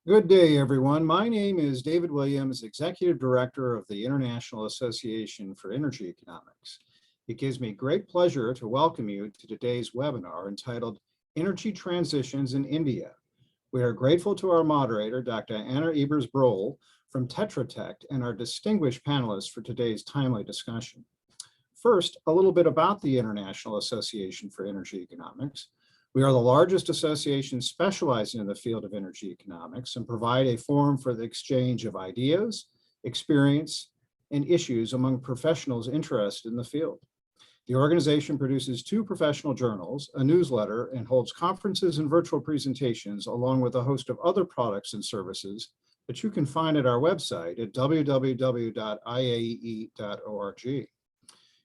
Good day, everyone. My name is David Williams, Executive Director of the International Association for Energy Economics. It gives me great pleasure to welcome you to today's webinar entitled Energy Transitions in India. We are grateful to our moderator, Dr. Anna Ebers Broughel from Tetra Tech, and our distinguished panelists for today's timely discussion. First, a little bit about the International Association for Energy Economics. We are the largest association specializing in the field of energy economics and provide a forum for the exchange of ideas, experience, and issues among professionals interested in the field. The organization produces 2 professional journals, a newsletter, and holds conferences and virtual presentations along with a host of other products and services that you can find at our website at www.iae.org.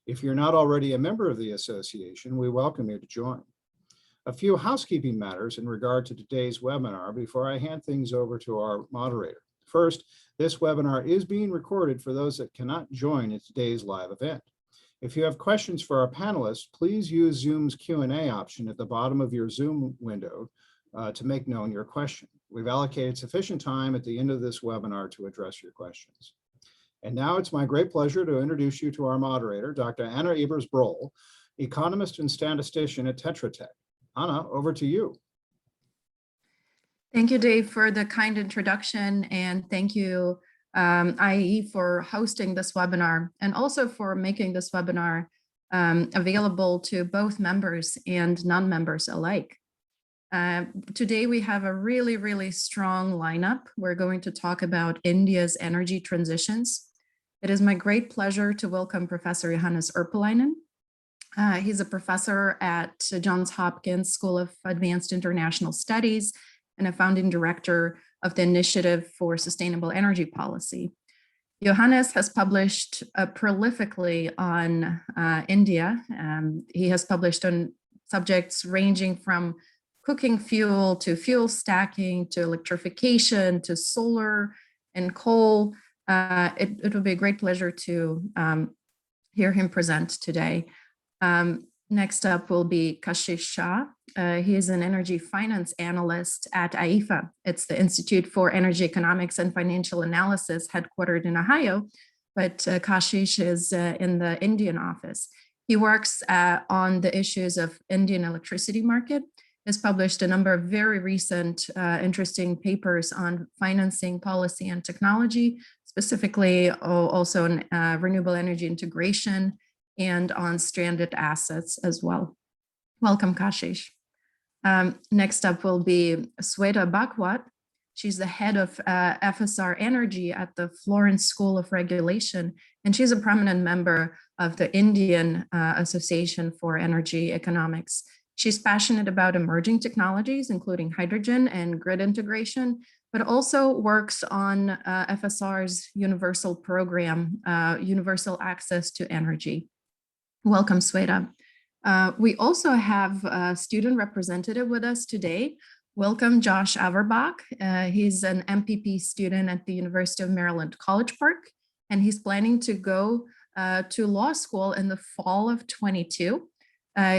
If you're not already a member of the association, we welcome you to join. A few housekeeping matters in regard to today's webinar before I hand things over to our moderator. First, this webinar is being recorded for those that cannot join in today's live event. If you have questions for our panelists, please use Zoom's Q&A option at the bottom of your Zoom window to make known your question. We've allocated sufficient time at the end of this webinar to address your questions. And now it's my great pleasure to introduce you to our moderator, Dr. Anna Ebers Broughel, economist and statistician at Tetra Tech. Anna, over to you. Thank you, Dave, for the kind introduction, and thank you, IAE, for hosting this webinar and also for making this webinar available to both members and non-members alike. Today, we have a really strong lineup. We're going to talk about India's energy transitions. It is my great pleasure to welcome Professor Johannes Urpelainen. He's a professor at Johns Hopkins School of Advanced International Studies and a founding director of the Initiative for Sustainable Energy Policy. Johannes has published prolifically on India. He has published on subjects ranging from cooking fuel to fuel stacking to electrification to solar and coal. It will be a great pleasure to hear him present today. Next up will be Kashi Shah. He is an energy finance analyst at AIFA. It's the Institute for Energy Economics and Financial Analysis, headquartered in Ohio, but Kashish is in the Indian office. He works on the issues of Indian electricity market, has published a number of very recent interesting papers on financing policy and technology, specifically also on renewable energy integration and on stranded assets as well. Welcome, Kashish. Next up will be Swetha Bhagwat. She's the head of FSR Energy at the Florence School of Regulation, and she's a prominent member of the Indian Association for Energy Economics. She's passionate about emerging technologies, including hydrogen and grid integration, but also works on FSR's universal program, Universal Access to Energy. Welcome, Swetha. We also have a student representative with us today. Welcome, Josh Averbach. He's an MPP student at the University of Maryland, College Park, and he's planning to go to law school in the fall of 22.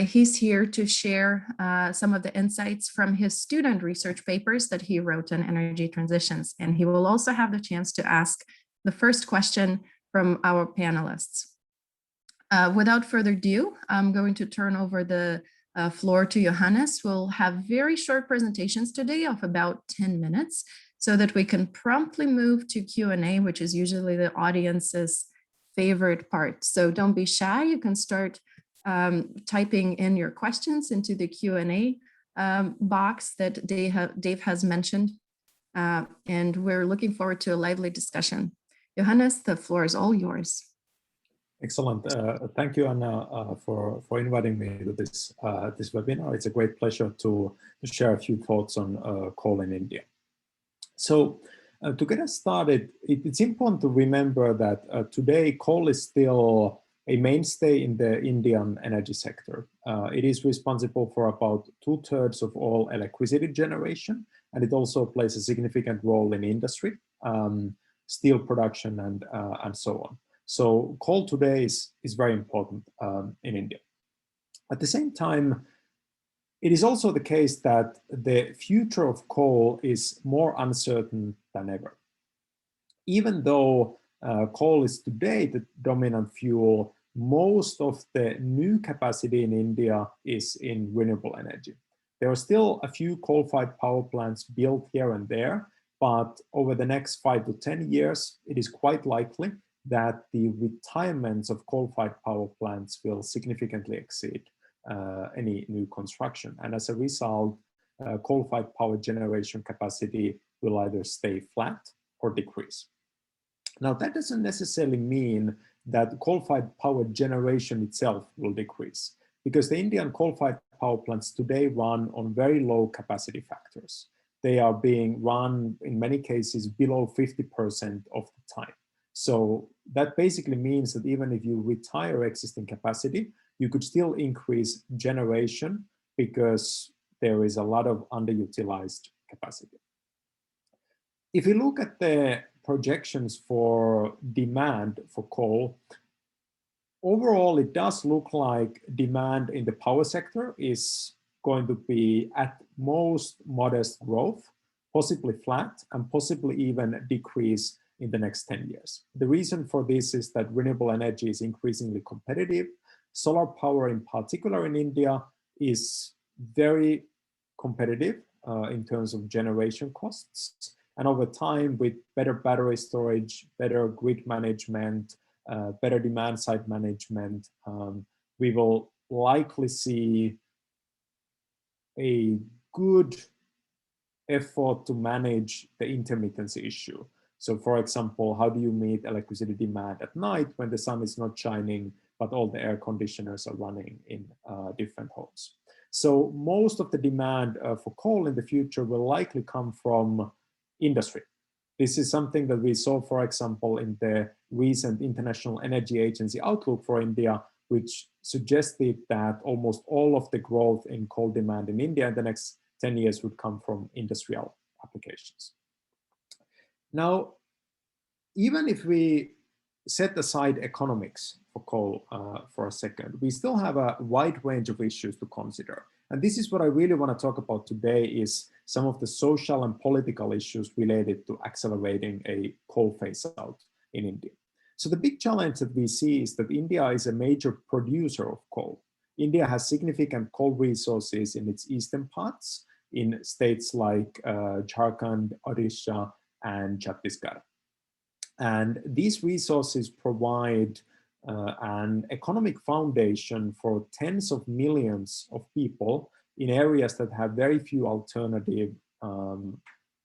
He's here to share some of the insights from his student research papers that he wrote on energy transitions. And he will also have the chance to ask the first question from our panelists. Without further ado, I'm going to turn over the floor to Johannes. We'll have very short presentations today of about 10 minutes so that we can promptly move to Q&A, which is usually the audience's favorite part. So don't be shy. You can start typing in your questions into the Q&A box that Dave has mentioned. And we're looking forward to a lively discussion. Johannes, the floor is all yours. Excellent. Thank you, Anna, for inviting me to this webinar. It's a great pleasure to share a few thoughts on coal in India. So to get us started, it's important to remember that today coal is still a mainstay in the Indian energy sector. It is responsible for about 2/3 of all electricity generation, and it also plays a significant role in industry, steel production, and so on. So coal today is very important in India. At the same time, It is also the case that the future of coal is more uncertain than ever. Even though coal is today the dominant fuel, most of the new capacity in India is in renewable energy. There are still a few coal-fired power plants built here and there, but over the next 5 to 10 years, it is quite likely that the retirements of coal-fired power plants will significantly exceed any new construction. And as a result, coal-fired power generation capacity will either stay flat or decrease. Now, that doesn't necessarily mean that coal-fired power generation itself will decrease, because the Indian coal-fired power plants today run on very low capacity factors. They are being run, in many cases, below 50% of the time. So that basically means that even if you retire existing capacity, you could still increase generation because there is a lot of underutilized capacity. If you look at the projections for demand for coal, overall, it does look like demand in the power sector is going to be at most modest growth, possibly flat, and possibly even decrease in the next 10 years. The reason for this is that renewable energy is increasingly competitive. Solar power in particular in India is very competitive in terms of generation costs. And over time, with better battery storage, better grid management, better demand side management, we will likely see a good effort to manage the intermittency issue. So for example, how do you meet electricity demand at night when the sun is not shining, but all the air conditioners are running in different homes? So most of the demand for coal in the future will likely come from industry. This is something that we saw, for example, in the recent International Energy Agency outlook for India, which suggested that almost all of the growth in coal demand in India in the next 10 years would come from industrial applications. Now, even if we set aside economics for coal for a second, we still have a wide range of issues to consider. And this is what I really want to talk about today, is some of the social and political issues related to accelerating a coal phase out in India. So the big challenge that we see is that India is a major producer of coal. India has significant coal resources in its eastern parts, in states like Jharkhand, Odisha, and Chhattisgarh. And these resources provide an economic foundation for tens of millions of people in areas that have very few alternative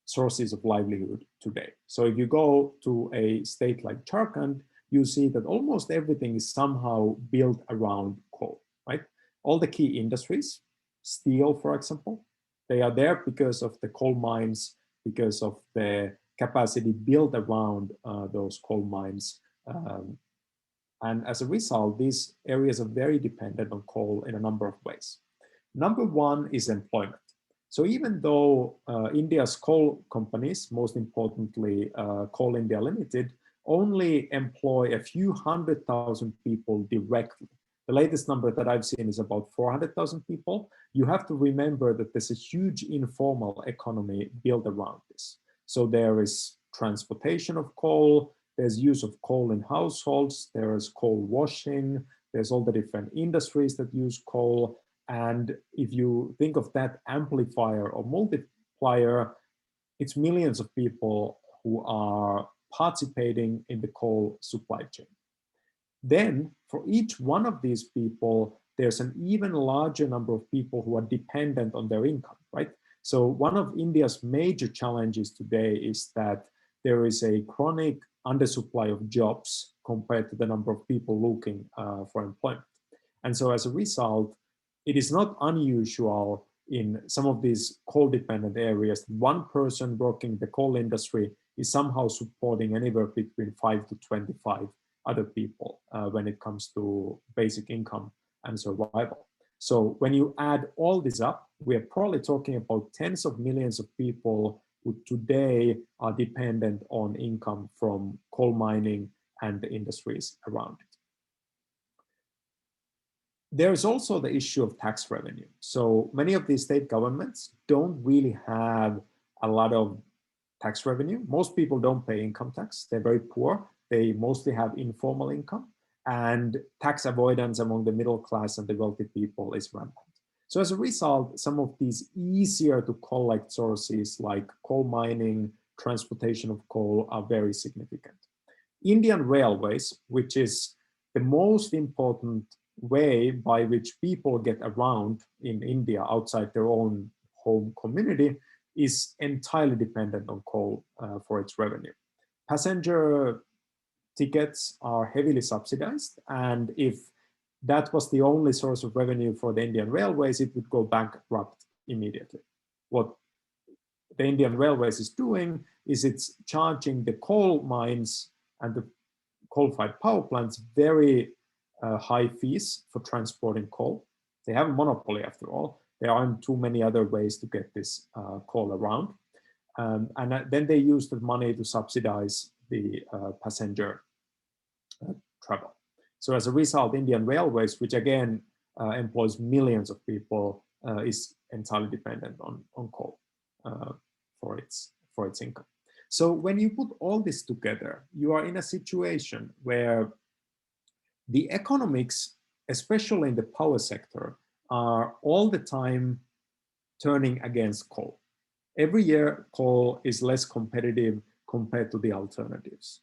sources of livelihood today. So if you go to a state like Jharkhand, you see that almost everything is somehow built around coal, right? All the key industries, steel, for example, they are there because of the coal mines, because of the capacity built around those coal mines. And as a result, these areas are very dependent on coal in a number of ways. Number one is employment. So even though India's coal companies, most importantly Coal India Limited, only employ a few 100,000 people directly. The latest number that I've seen is about 400,000 people. You have to remember that there's a huge informal economy built around this. So there is transportation of coal, there's use of coal in households, there is coal washing, there's all the different industries that use coal. And if you think of that amplifier or multiplier, it's millions of people who are participating in the coal supply chain. Then for each one of these people, there's an even larger number of people who are dependent on their income, right? So one of India's major challenges today is that there is a chronic undersupply of jobs compared to the number of people looking for employment. And so as a result, it is not unusual in some of these coal-dependent areas, one person working in the coal industry is somehow supporting anywhere between 5 to 25 other people when it comes to basic income and survival. So when you add all this up, we are probably talking about tens of millions of people who today are dependent on income from coal mining and the industries around it. There's also the issue of tax revenue. So many of these state governments don't really have a lot of tax revenue. Most people don't pay income tax. They're very poor. They mostly have informal income, and tax avoidance among the middle class and the wealthy people is rampant. So as a result, some of these easier to collect sources like coal mining, transportation of coal are very significant. Indian railways, which is the most important way by which people get around in India outside their own home community, is entirely dependent on coal for its revenue. Passenger tickets are heavily subsidized, and if that was the only source of revenue for the Indian railways, it would go bankrupt immediately. What the Indian railways is doing is it's charging the coal mines and the coal-fired power plants very high fees for transporting coal. They have a monopoly after all. There aren't too many other ways to get this coal around. And then they use the money to subsidize the passenger travel. So as a result, Indian Railways, which again employs millions of people, is entirely dependent on coal for its income. So when you put all this together, you are in a situation where the economics, especially in the power sector, are all the time turning against coal. Every year, coal is less competitive compared to the alternatives.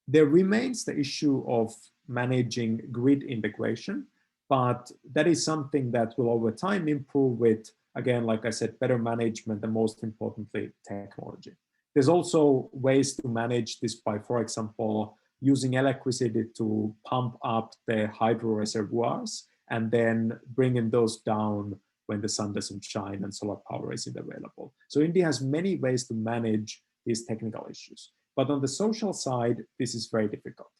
There remains the issue of managing grid integration, but that is something that will over time improve with, again, like I said, better management and most importantly, technology. There's also ways to manage this by, for example, using electricity to pump up the hydro reservoirs and then bringing those down when the sun doesn't shine and solar power isn't available. So India has many ways to manage these technical issues. But on the social side, this is very difficult.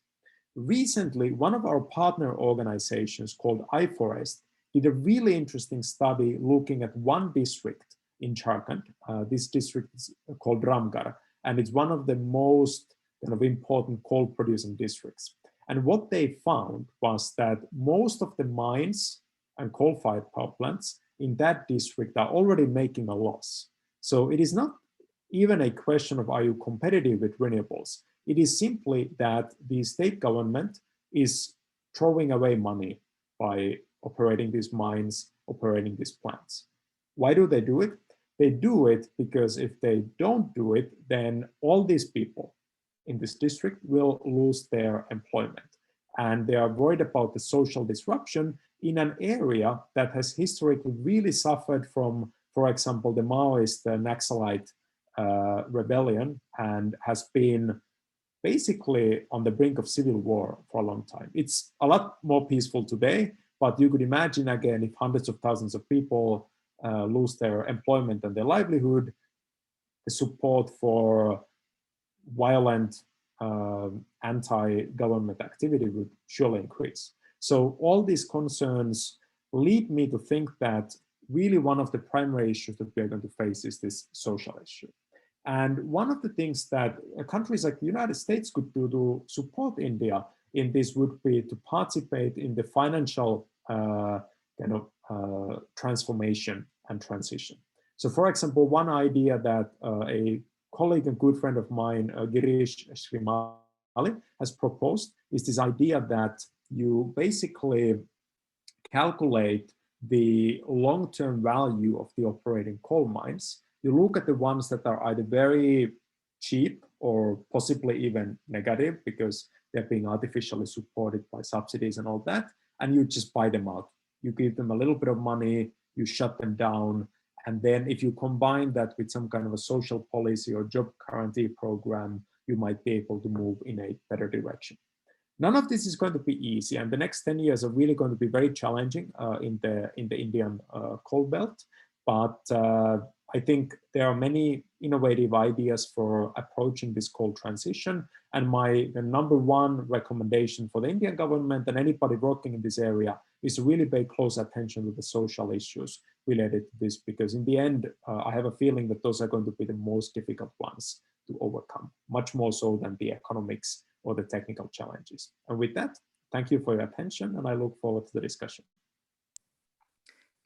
Recently, one of our partner organizations called iForest did a really interesting study looking at one district in Jharkhand. This district is called Ramgarh, and it's one of the most kind of important coal producing districts. And what they found was that most of the mines and coal-fired power plants in that district are already making a loss. So it is not even a question of are you competitive with renewables. It is simply that the state government is throwing away money by operating these mines, operating these plants. Why do they do it? They do it because if they don't do it, then all these people in this district will lose their employment. And they are worried about the social disruption in an area that has historically really suffered from, for example, the Maoist Naxalite rebellion and has been basically on the brink of civil war for a long time. It's a lot more peaceful today, but you could imagine again, if hundreds of thousands of people lose their employment and their livelihood, the support for violent anti-government activity would surely increase. So all these concerns lead me to think that really one of the primary issues that we're going to face is this social issue. And one of the things that countries like the United States could do to support India in this would be to participate in the financial transformation and transition. So for example, one idea that a colleague and good friend of mine, Girish Srimali, has proposed is this idea that you basically calculate the long-term value of the operating coal mines. You look at the ones that are either very cheap or possibly even negative because they're being artificially supported by subsidies and all that, and you just buy them out. You give them a little bit of money, you shut them down, and then if you combine that with some kind of a social policy or job guarantee program, you might be able to move in a better direction. None of this is going to be easy, and the next 10 years are really going to be very challenging in the Indian coal belt. But I think there are many innovative ideas for approaching this coal transition. And my number one recommendation for the Indian government and anybody working in this area is to really pay close attention to the social issues related to this, because in the end, I have a feeling that those are going to be the most difficult ones to overcome, much more so than the economics or the technical challenges. And with that, thank you for your attention, and I look forward to the discussion.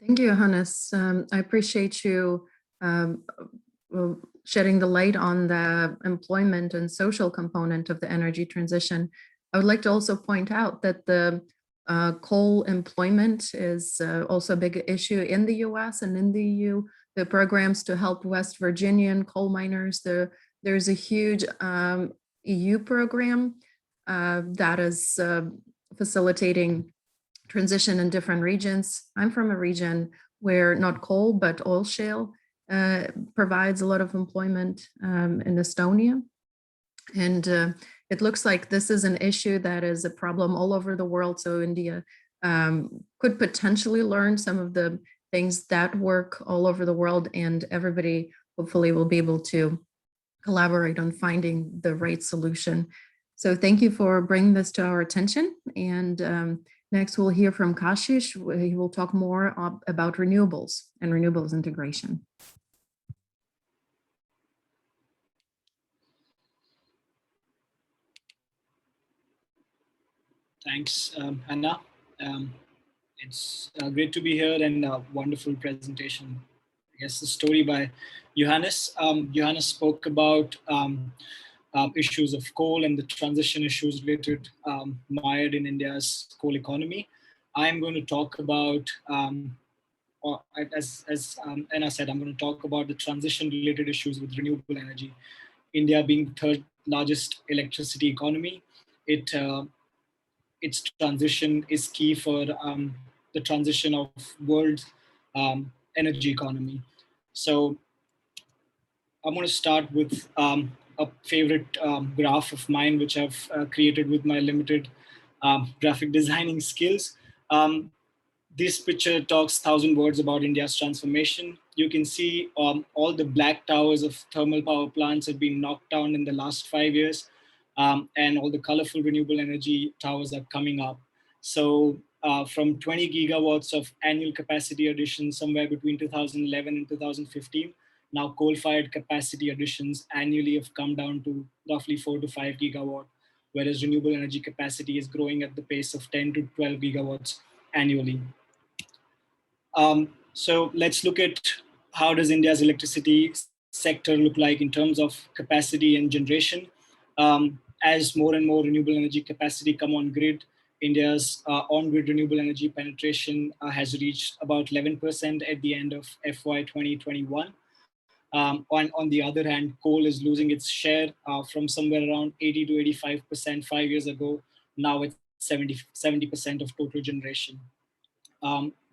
Thank you, Johannes. I appreciate you shedding the light on the employment and social component of the energy transition. I would like to also point out that the coal employment is also a big issue in the US and in the EU. The programs to help West Virginian coal miners, there's a huge EU program that is facilitating transition in different regions. I'm from a region where not coal, but oil shale provides a lot of employment in Estonia. And it looks like this is an issue that is a problem all over the world. So India could potentially learn some of the things that work all over the world, and everybody hopefully will be able to collaborate on finding the right solution. So thank you for bringing this to our attention. And next we'll hear from Kashish. He will talk more about renewables and renewables integration. Thanks, Anna. It's great to be here, and a wonderful presentation. I guess the story by Johannes. Johannes spoke about issues of coal and the transition issues related mired in India's coal economy. I'm going to talk about, as Anna said, I'm going to talk about the transition related issues with renewable energy. India being the third largest electricity economy, its transition is key for the transition of world energy economy. So I'm going to start with a favorite graph of mine, which I've created with my limited graphic designing skills. This picture talks 1,000 words about India's transformation. You can see all the black towers of thermal power plants have been knocked down in the last 5 years. And all the colorful renewable energy towers are coming up. So from 20 gigawatts of annual capacity addition somewhere between 2011 and 2015, now coal-fired capacity additions annually have come down to roughly 4 to 5 gigawatt, whereas renewable energy capacity is growing at the pace of 10 to 12 gigawatts annually. So let's look at how does India's electricity sector look like in terms of capacity and generation. As more and more renewable energy capacity come on grid, India's on-grid renewable energy penetration has reached about 11% at the end of FY 2021. On the other hand, coal is losing its share from somewhere around 80 to 85% 5 years ago. Now it's 70% of total generation,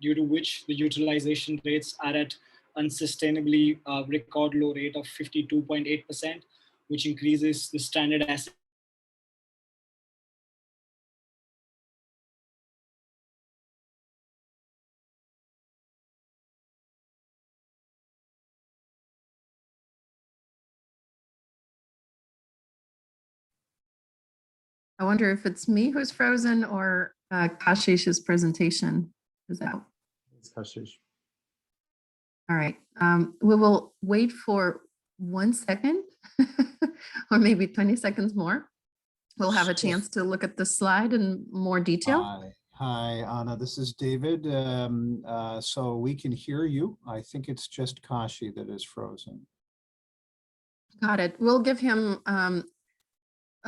due to which the utilization rates are at unsustainably record low rate of 52.8%, which increases the standard asset I wonder if it's me who's frozen or Kashish's presentation is out. It's Kashish. All right, we will wait for 1 second or maybe 20 seconds more. We'll have a chance to look at the slide in more detail. Hi, Anna, this is David. So we can hear you. I think it's just Kashi that is frozen. Got it. We'll give him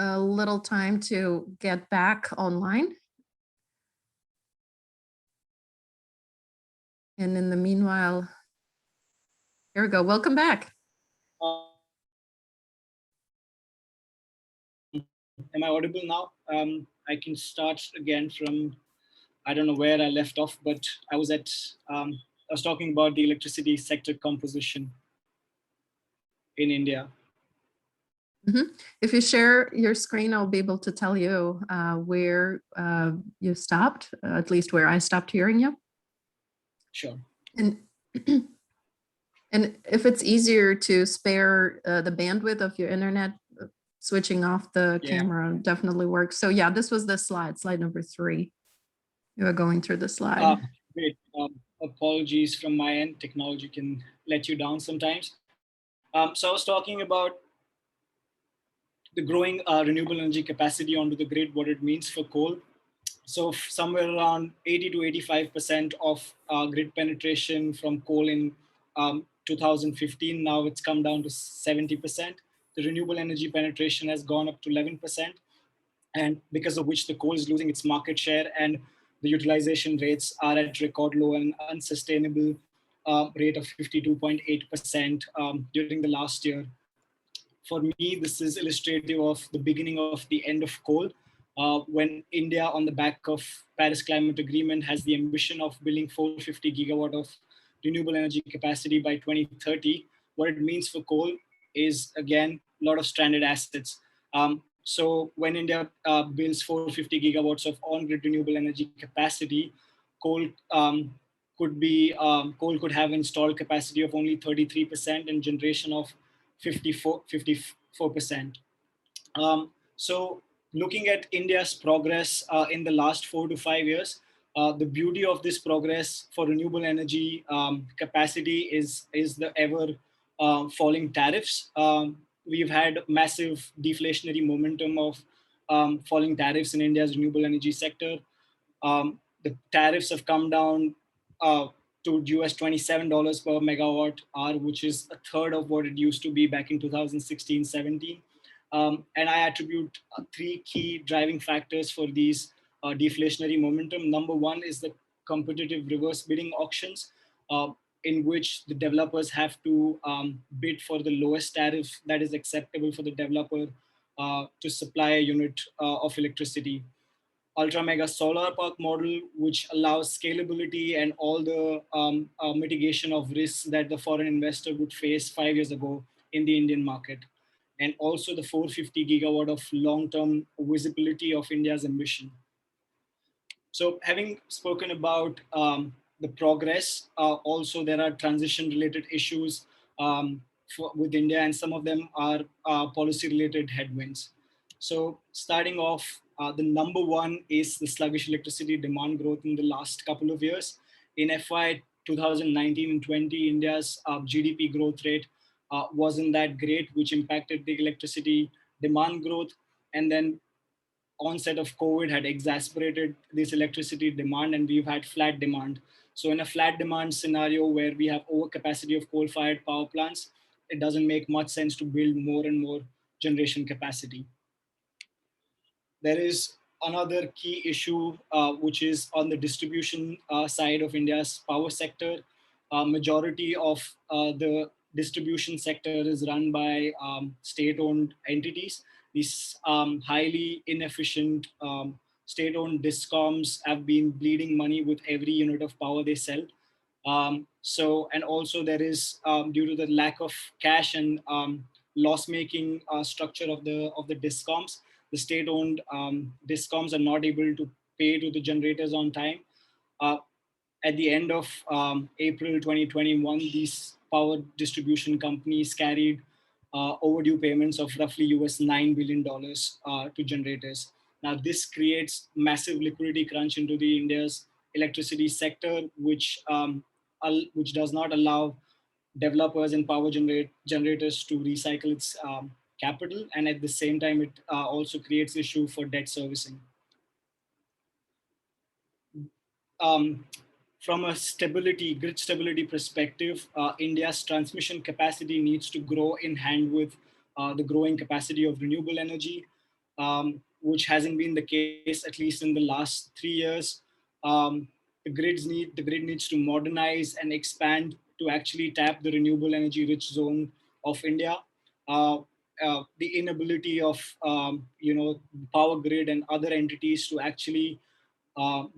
a little time to get back online. And in the meanwhile, here we go. Welcome back. Am I audible now? I can start again from, I don't know where I left off, but I was talking about the electricity sector composition in India. Mm-hmm. If you share your screen, I'll be able to tell you where you stopped, at least where I stopped hearing you. Sure. And if it's easier to spare the bandwidth of your internet, switching off the camera definitely works. So yeah, this was the slide number 3. You were going through the slide. Great. Apologies from my end. Technology can let you down sometimes. So I was talking about the growing renewable energy capacity onto the grid, what it means for coal. So somewhere around 80 to 85% of grid penetration from coal in 2015, now it's come down to 70%. The renewable energy penetration has gone up to 11%, and because of which the coal is losing its market share, and the utilization rates are at record low and unsustainable rate of 52.8% during the last year. For me, this is illustrative of the beginning of the end of coal, when India, on the back of Paris Climate Agreement, has the ambition of building 450 gigawatt of renewable energy capacity by 2030. What it means for coal is, again, a lot of stranded assets. So when India builds 450 gigawatts of on-grid renewable energy capacity, coal coal could have installed capacity of only 33% and generation of 54%. So looking at India's progress in the last 4 to 5 years, the beauty of this progress for renewable energy capacity is the ever falling tariffs. We've had massive deflationary momentum of falling tariffs in India's renewable energy sector. The tariffs have come down to US $27 per megawatt hour, which is a third of what it used to be back in 2016-17. And I attribute 3 key driving factors for these deflationary momentum. Number one is the competitive reverse bidding auctions, in which the developers have to bid for the lowest tariff that is acceptable for the developer to supply a unit of electricity. Ultra mega solar park model, which allows scalability and all the mitigation of risks that the foreign investor would face 5 years ago in the Indian market. And also the 450 gigawatt of long-term visibility of India's ambition. So having spoken about the progress, also there are transition-related issues with India, and some of them are policy-related headwinds. So starting off, the number one is the sluggish electricity demand growth in the last couple of years. In FY 2019 and 20, India's GDP growth rate wasn't that great, which impacted the electricity demand growth. And then onset of COVID had exacerbated this electricity demand, and we've had flat demand. So in a flat demand scenario where we have overcapacity of coal-fired power plants, it doesn't make much sense to build more and more generation capacity. There is another key issue, which is on the distribution side of India's power sector. Majority of the distribution sector is run by state-owned entities. These highly inefficient state-owned discoms have been bleeding money with every unit of power they sell. And also there is, due to the lack of cash and loss-making structure of the discoms, the state-owned discoms are not able to pay to the generators on time. At the end of April 2021, these power distribution companies carried overdue payments of roughly US $9 billion to generators. Now, this creates massive liquidity crunch into the India's electricity sector, which does not allow developers and power generators to recycle its capital, and at the same time, it also creates issue for debt servicing. From a grid stability perspective, India's transmission capacity needs to grow in hand with the growing capacity of renewable energy, which hasn't been the case, at least in the last 3 years. The grid needs to modernize and expand to actually tap the renewable energy rich zone of India. The inability of power grid and other entities to actually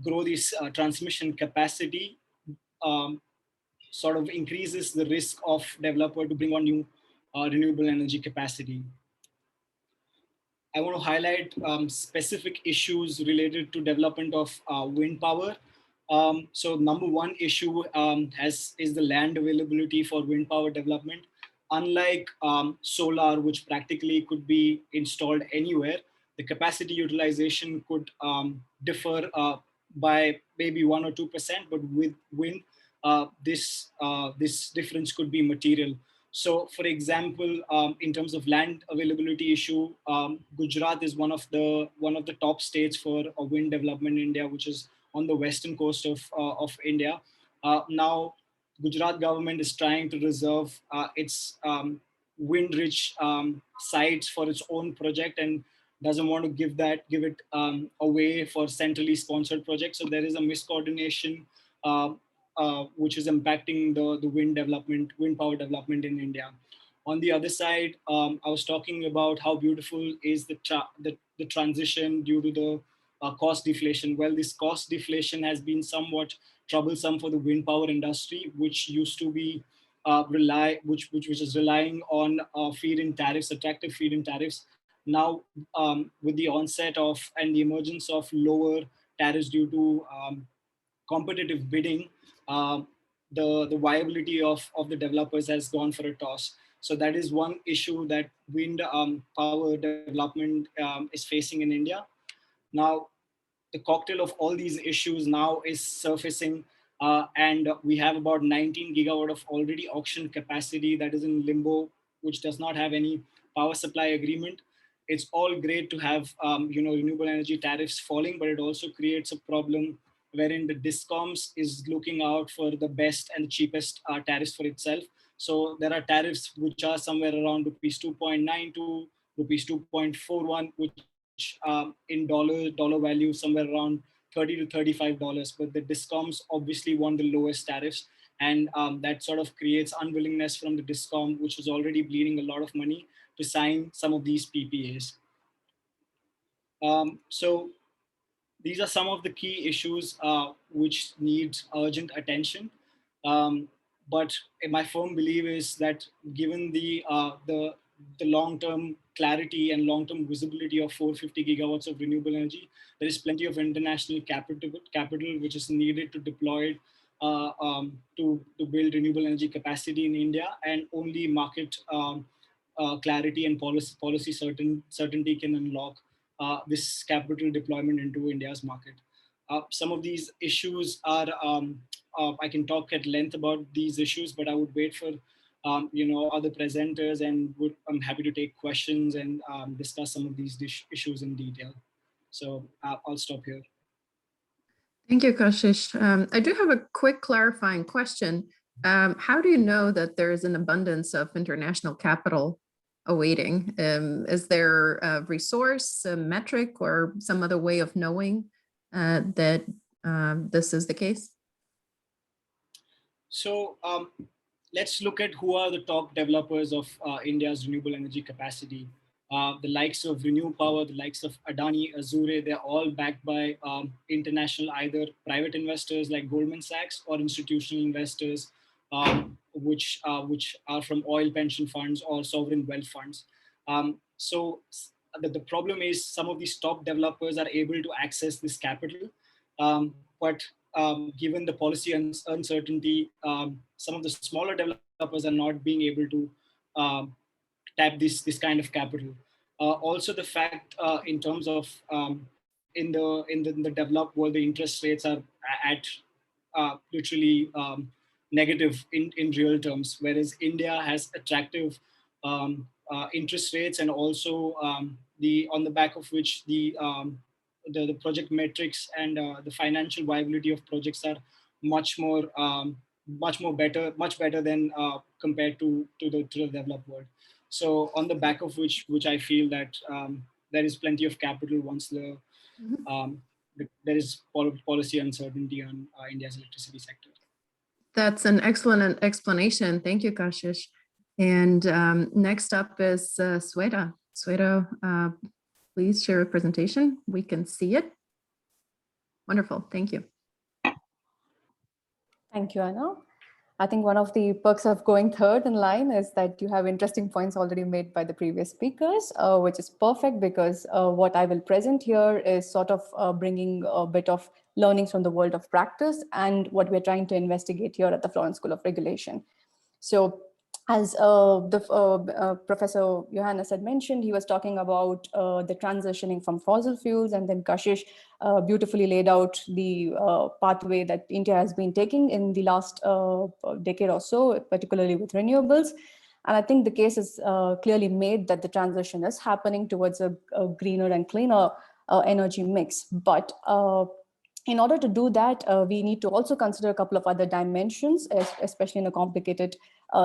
grow this transmission capacity sort of increases the risk of developer to bring on new renewable energy capacity. I want to highlight specific issues related to development of wind power. So number one issue is the land availability for wind power development. Unlike solar, which practically could be installed anywhere, the capacity utilization could differ by maybe 1 or 2%, but with wind, this difference could be material. So, for example, in terms of land availability issue, Gujarat is one of the top states for wind development in India, which is on the western coast of India. Now, Gujarat government is trying to reserve its wind-rich sites for its own project and doesn't want to give it away for centrally sponsored projects. So there is a miscoordination which is impacting the wind power development in India. On the other side, I was talking about how beautiful is the transition due to the cost deflation. Well, this cost deflation has been somewhat troublesome for the wind power industry, which used to be which is relying on feed-in tariffs, attractive feed-in tariffs. Now, with the onset of and the emergence of lower tariffs due to competitive bidding, the viability of the developers has gone for a toss. So that is one issue that wind power development is facing in India. Now, the cocktail of all these issues now is surfacing, and we have about 19 gigawatt of already auctioned capacity that is in limbo, which does not have any power supply agreement. It's all great to have renewable energy tariffs falling, but it also creates a problem wherein the discoms is looking out for the best and the cheapest tariffs for itself. So there are tariffs which are somewhere around rupees 2.9 to rupees 2.41, which in dollar value somewhere around $30 to $35, but the discoms obviously want the lowest tariffs, and that sort of creates unwillingness from the discom, which is already bleeding a lot of money, to sign some of these PPAs. So these are some of the key issues which need urgent attention. But my firm belief is that given the long-term clarity and long-term visibility of 450 gigawatts of renewable energy, there is plenty of international capital which is needed to deploy to build renewable energy capacity in India, and only market clarity and policy certainty can unlock this capital deployment into India's market. Some of these issues are, I can talk at length about these issues, but I would wait for other presenters, and I'm happy to take questions and discuss some of these issues in detail. So I'll stop here. Thank you, Kashish. I do have a quick clarifying question. How do you know that there is an abundance of international capital awaiting? Is there a resource, a metric, or some other way of knowing that this is the case? So let's look at who are the top developers of India's renewable energy capacity. The likes of Renewable, the likes of Adani, Azure, they're all backed by international, either private investors like Goldman Sachs or institutional investors, which are from oil pension funds or sovereign wealth funds. So the problem is some of these top developers are able to access this capital, but given the policy uncertainty, some of the smaller developers are not being able to tap this kind of capital. Also, the fact in terms of in the developed world, the interest rates are at literally negative in real terms, whereas India has attractive interest rates, and also on the back of which the project metrics and the financial viability of projects are much better than compared to the developed world. So on the back of which I feel that there is plenty of capital once there is policy uncertainty on India's electricity sector. That's an excellent explanation. Thank you, Kashish. And next up is Swetha. Swetha, please share a presentation. We can see it. Wonderful. Thank you. Thank you, Anna. I think one of the perks of going third in line is that you have interesting points already made by the previous speakers, which is perfect because what I will present here is sort of bringing a bit of learnings from the world of practice and what we're trying to investigate here at the Florence School of Regulation. So as Professor Johannes had mentioned, he was talking about the transitioning from fossil fuels, and then Kashish beautifully laid out the pathway that India has been taking in the last decade or so, particularly with renewables. And I think the case is clearly made that the transition is happening towards a greener and cleaner energy mix. But in order to do that, we need to also consider a couple of other dimensions, especially in a complicated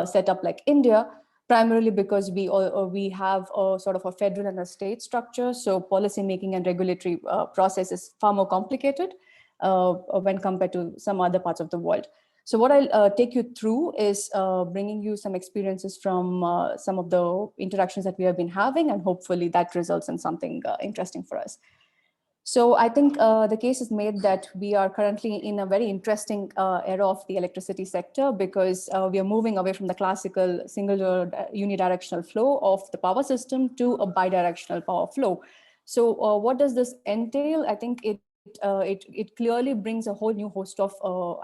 setup like India, primarily because we have a sort of a federal and a state structure. So policy making and regulatory process is far more complicated when compared to some other parts of the world. So what I'll take you through is bringing you some experiences from some of the interactions that we have been having, and hopefully that results in something interesting for us. So I think the case is made that we are currently in a very interesting era of the electricity sector, because we are moving away from the classical single unidirectional flow of the power system to a bidirectional power flow. So what does this entail? I think it clearly brings a whole new host of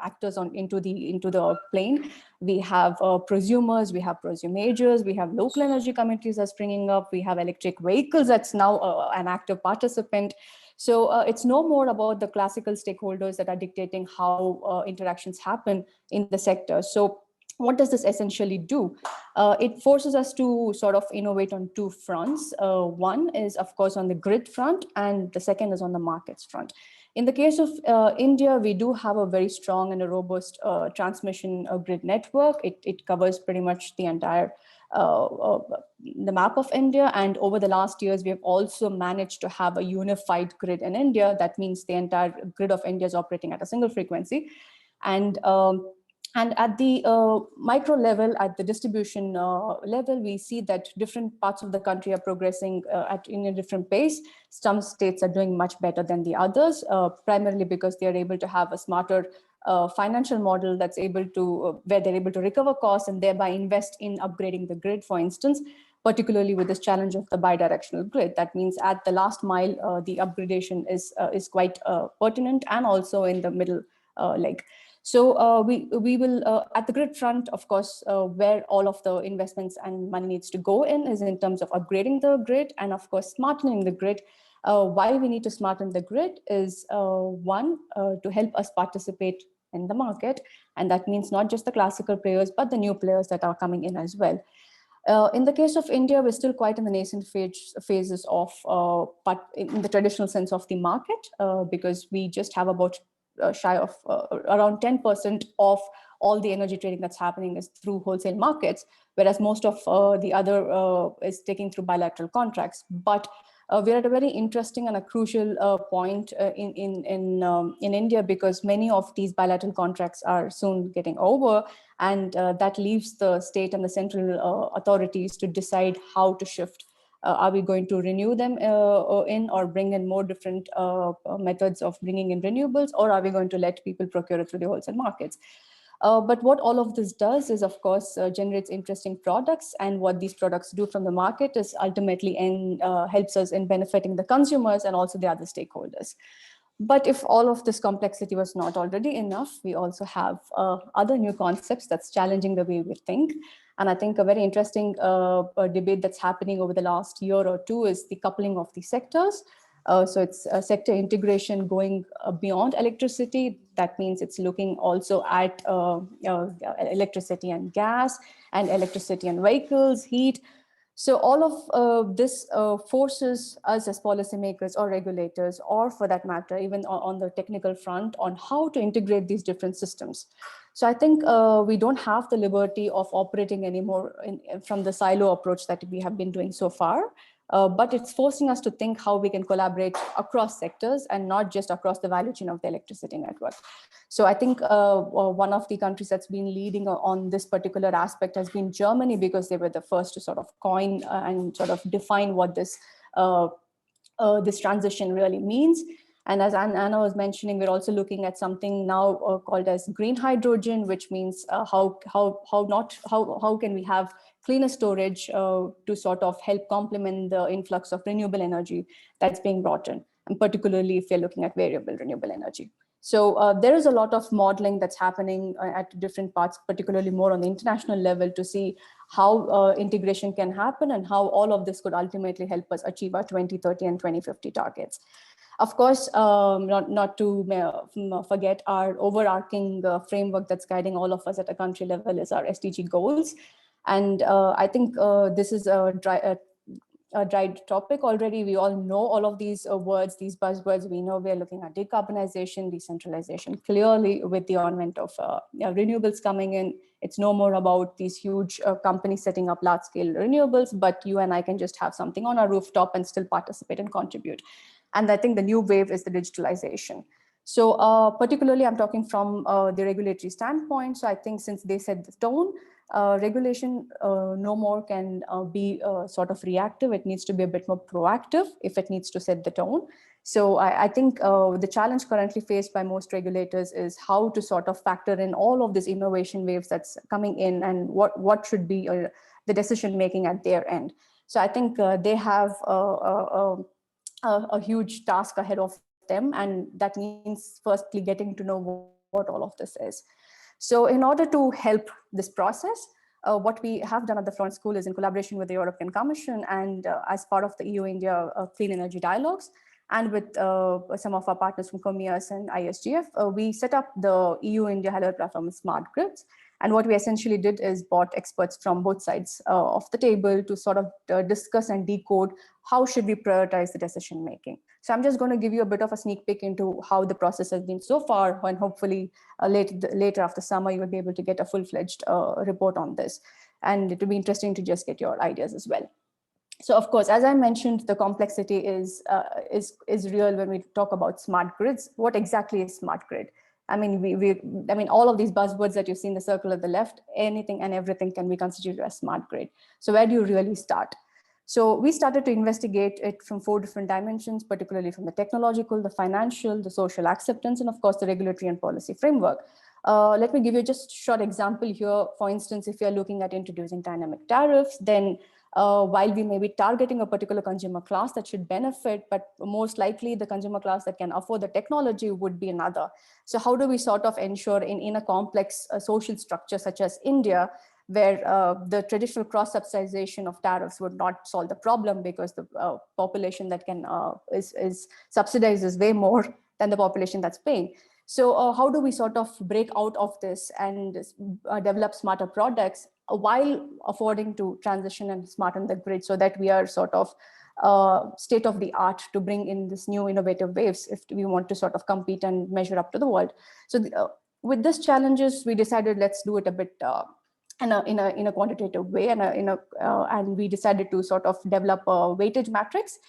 actors into the plane. We have prosumers, we have prosumagers, we have local energy communities that's springing up, we have electric vehicles that's now an active participant. So it's no more about the classical stakeholders that are dictating how interactions happen in the sector. So what does this essentially do? It forces us to sort of innovate on two fronts. One is, of course, on the grid front, and the second is on the markets front. In the case of India, we do have a very strong and a robust transmission grid network. It covers pretty much the entire the map of India. And over the last years, we have also managed to have a unified grid in India. That means the entire grid of India is operating at a single frequency. And at the micro level, at the distribution level, we see that different parts of the country are progressing in a different pace. Some states are doing much better than the others, primarily because they are able to have a smarter financial model that's able to, where they're able to recover costs and thereby invest in upgrading the grid, for instance, particularly with this challenge of the bidirectional grid. That means at the last mile, the upgradation is quite pertinent, and also in the middle leg. So we will, at the grid front, of course, where all of the investments and money needs to go in is in terms of upgrading the grid and, of course, smartening the grid. Why we need to smarten the grid is, one, to help us participate in the market. And that means not just the classical players, but the new players that are coming in as well. In the case of India, we're still quite in the nascent phases of, but in the traditional sense of the market, because we just have about shy of around 10% of all the energy trading that's happening is through wholesale markets, whereas most of the other is taking through bilateral contracts. But we're at a very interesting and a crucial point in India, because many of these bilateral contracts are soon getting over, and that leaves the state and the central authorities to decide how to shift. Are we going to renew them or bring in more different methods of bringing in renewables, or are we going to let people procure it through the wholesale markets? But what all of this does is, of course, generates interesting products. And what these products do from the market is ultimately helps us in benefiting the consumers and also the other stakeholders. But if all of this complexity was not already enough, we also have other new concepts that's challenging the way we think. And I think a very interesting debate that's happening over the last year or two is the coupling of the sectors. So it's sector integration going beyond electricity. That means it's looking also at electricity and gas, and electricity and vehicles, heat. So all of this forces us as policymakers or regulators, or for that matter, even on the technical front, on how to integrate these different systems. So I think we don't have the liberty of operating anymore from the silo approach that we have been doing so far. But it's forcing us to think how we can collaborate across sectors and not just across the value chain of the electricity network. So I think one of the countries that's been leading on this particular aspect has been Germany, because they were the first to sort of coin and sort of define what this transition really means. And as Anna was mentioning, we're also looking at something now called as green hydrogen, which means how can we have cleaner storage to sort of help complement the influx of renewable energy that's being brought in, and particularly if you're looking at variable renewable energy. So there is a lot of modeling that's happening at different parts, particularly more on the international level, to see how integration can happen and how all of this could ultimately help us achieve our 2030 and 2050 targets. Of course, not to forget our overarching framework that's guiding all of us at a country level is our SDG goals. And I think this is a dry topic already. We all know all of these words, these buzzwords. We know we're looking at decarbonization, decentralization. Clearly, with the advent of renewables coming in, it's no more about these huge companies setting up large-scale renewables, but you and I can just have something on our rooftop and still participate and contribute. And I think the new wave is the digitalization. So particularly, I'm talking from the regulatory standpoint. So I think since they set the tone, regulation no more can be sort of reactive. It needs to be a bit more proactive if it needs to set the tone. So I think the challenge currently faced by most regulators is how to sort of factor in all of these innovation waves that's coming in and what should be the decision making at their end. So I think they have a huge task ahead of them, and that means firstly getting to know what all of this is. So in order to help this process, what we have done at the Front School is in collaboration with the European Commission and as part of the EU-India Clean Energy Dialogues, and with some of our partners from COMEAS and ISGF, we set up the EU-India High-Level Platform on Smart Grids. And what we essentially did is brought experts from both sides of the table to sort of discuss and decode how should we prioritize the decision making. So I'm just going to give you a bit of a sneak peek into how the process has been so far, and hopefully later after summer, you will be able to get a full-fledged report on this. And it will be interesting to just get your ideas as well. So of course, as I mentioned, the complexity is real when we talk about smart grids. What exactly is smart grid? I mean, all of these buzzwords that you see in the circle at the left, anything and everything can be constituted as smart grid. So where do you really start? So we started to investigate it from 4 different dimensions, particularly from the technological, the financial, the social acceptance, and of course, the regulatory and policy framework. Let me give you just a short example here. For instance, if you're looking at introducing dynamic tariffs, then while we may be targeting a particular consumer class that should benefit, but most likely the consumer class that can afford the technology would be another. So how do we sort of ensure in a complex social structure such as India, where the traditional cross-subsidization of tariffs would not solve the problem because the population that can is subsidized is way more than the population that's paying. So how do we sort of break out of this and develop smarter products while affording to transition and smarten the grid so that we are sort of state of the art to bring in this new innovative waves if we want to sort of compete and measure up to the world. So with these challenges, we decided let's do it a bit in a quantitative way, and we decided to sort of develop a weightage matrix.